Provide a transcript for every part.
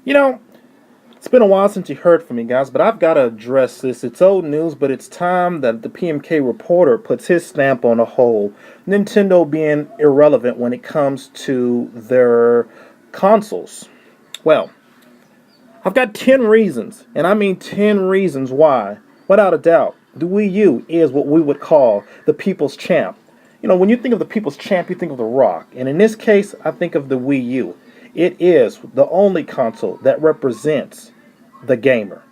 You know, it's been a while since you heard from me, guys, but I've got to address this. It's old news, but it's time that the PMK reporter puts his stamp on the whole Nintendo being irrelevant when it comes to their consoles. Well, I've got 10 reasons, and I mean 10 reasons why, without a doubt, the Wii U is what we would call the people's champ. You know, when you think of the people's champ, you think of the Rock, and in this case, I think of the Wii U. It is the only console that represents the gamer.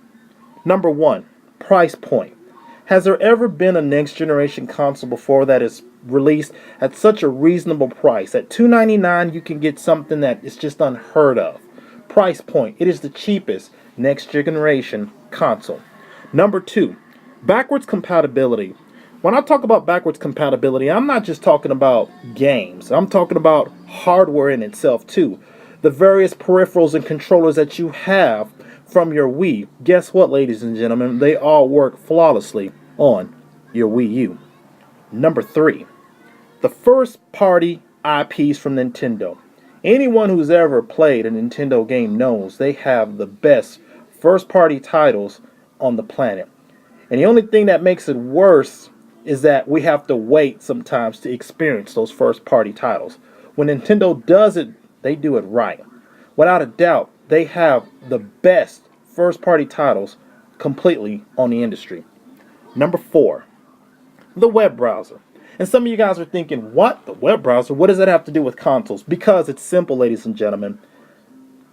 Number one, price point. Has there ever been a next generation console before that is released at such a reasonable price? At $299, you can get something that is just unheard of. Price point. It is the cheapest next generation console. Number two, backwards compatibility. When I talk about backwards compatibility, I'm not just talking about games. I'm talking about hardware in itself too. The various peripherals and controllers that you have from your Wii. Guess what, ladies and gentlemen? They all work flawlessly on your Wii U. Number three, the first party IPs from Nintendo. Anyone who's ever played a Nintendo game knows they have the best first party titles on the planet. And the only thing that makes it worse is that we have to wait sometimes to experience those first party titles. When Nintendo does it, they do it right. Without a doubt, they have the best first party titles completely on the industry. Number four, the web browser. And some of you guys are thinking, what? The web browser? What does that have to do with consoles? Because it's simple, ladies and gentlemen.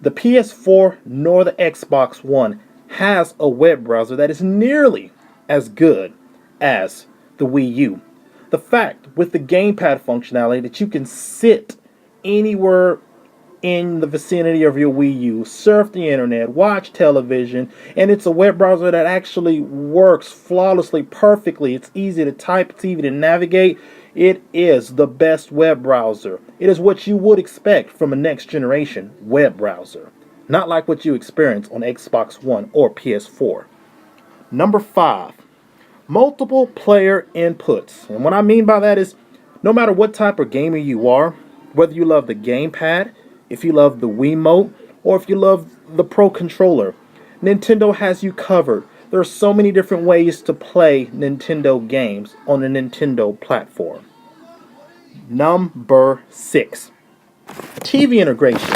The PS4 nor the Xbox One has a web browser that is nearly as good as the Wii U. The fact with the gamepad functionality that you can sit anywhere in the vicinity of your Wii U, surf the internet, watch television, and it's a web browser that actually works flawlessly, perfectly. It's easy to type, it's easy to navigate. It is the best web browser. It is what you would expect from a next generation web browser, not like what you experience on Xbox One or PS4. Number five, multiple player inputs. And what I mean by that is no matter what type of gamer you are, whether you love the gamepad, if you love the Wiimote, or if you love the Pro Controller, Nintendo has you covered. There are so many different ways to play Nintendo games on the Nintendo platform. Number six, TV integration.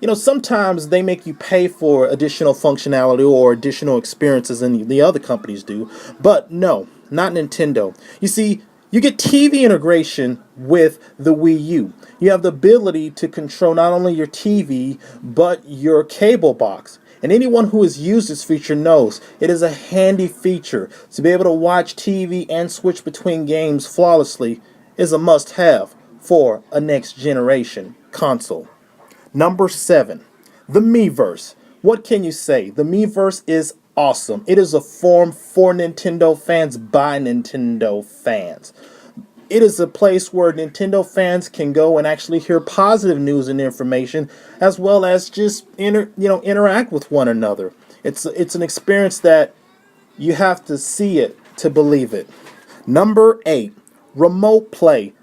You know, sometimes they make you pay for additional functionality or additional experiences than the other companies do, but no, not Nintendo. You see, you get TV integration with the Wii U. You have the ability to control not only your TV, but your cable box. And anyone who has used this feature knows it is a handy feature. To be able to watch TV and switch between games flawlessly is a must-have for a next-generation console. Number seven, the Miiverse. What can you say? The Miiverse is awesome. It is a forum for Nintendo fans by Nintendo fans. It is a place where Nintendo fans can go and actually hear positive news and information, as well as just interact with one another. It's an experience that you have to see it to believe it. Number eight, remote play.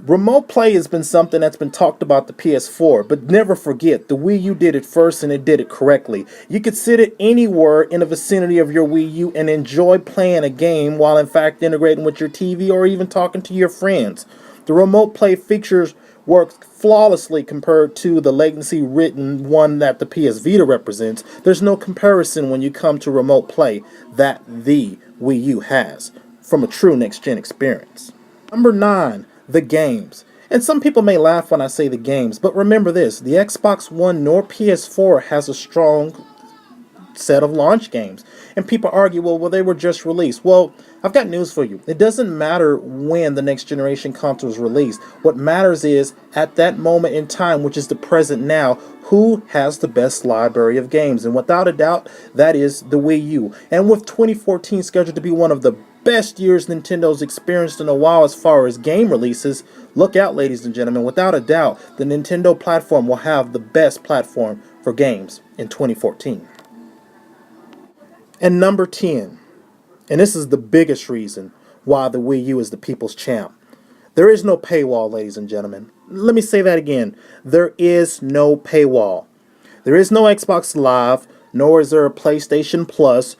Remote play has been something that's been talked about the PS4, but never forget, the Wii U did it first and it did it correctly. You could sit it anywhere in the vicinity of your Wii U and enjoy playing a game while in fact integrating with your TV or even talking to your friends. The remote play features work flawlessly compared to the latency-ridden one that the PS Vita represents. There's no comparison when you come to remote play that the Wii U has from a true next-gen experience. Number nine, the games. And some people may laugh when I say the games, but remember this, the Xbox One nor PS4 has a strong set of launch games. And people argue, well, they were just released. Well, I've got news for you. It doesn't matter when the next generation console is released. What matters is, at that moment in time, which is the present now, who has the best library of games? And without a doubt, that is the Wii U. And with 2014 scheduled to be one of the best years Nintendo's experienced in a while as far as game releases, look out, ladies and gentlemen. Without a doubt, the Nintendo platform will have the best platform for games in 2014. And number 10, and this is the biggest reason why the Wii U is the people's champ. There is no paywall, ladies and gentlemen. Let me say that again. There is no paywall. There is no Xbox Live, nor is there a PlayStation Plus,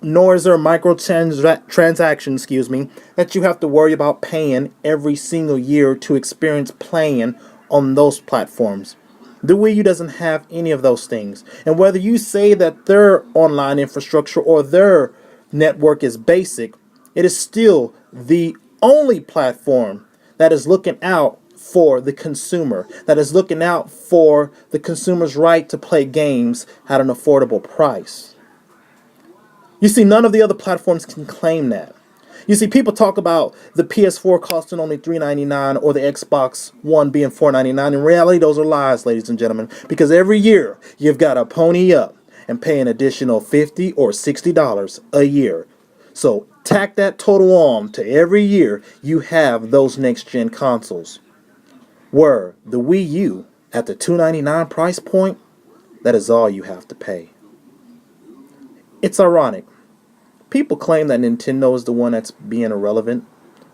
nor is there a microtransaction, that you have to worry about paying every single year to experience playing on those platforms. The Wii U doesn't have any of those things. And whether you say that their online infrastructure or their network is basic, it is still the only platform that is looking out for the consumer, that is looking out for the consumer's right to play games at an affordable price. You see, none of the other platforms can claim that. You see, people talk about the PS4 costing only $399 or the Xbox One being $499. In reality, those are lies, ladies and gentlemen, because every year you've got to pony up and pay an additional $50 or $60 a year. So tack that total on to every year you have those next-gen consoles. Where the Wii U, at the $299 price point, that is all you have to pay. It's ironic. People claim that Nintendo is the one that's being irrelevant,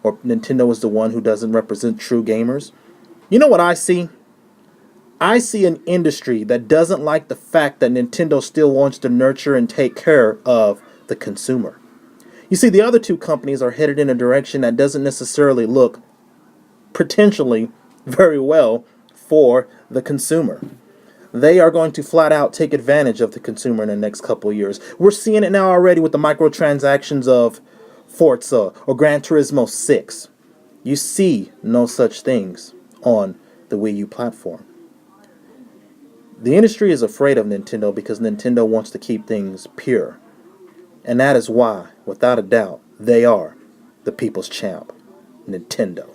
or Nintendo is the one who doesn't represent true gamers. You know what I see? I see an industry that doesn't like the fact that Nintendo still wants to nurture and take care of the consumer. You see, the other two companies are headed in a direction that doesn't necessarily look potentially very well for the consumer. They are going to flat out take advantage of the consumer in the next couple of years. We're seeing it now already with the microtransactions of Forza or Gran Turismo 6. You see no such things on the Wii U platform. The industry is afraid of Nintendo because Nintendo wants to keep things pure. And that is why, without a doubt, they are the people's champ, Nintendo.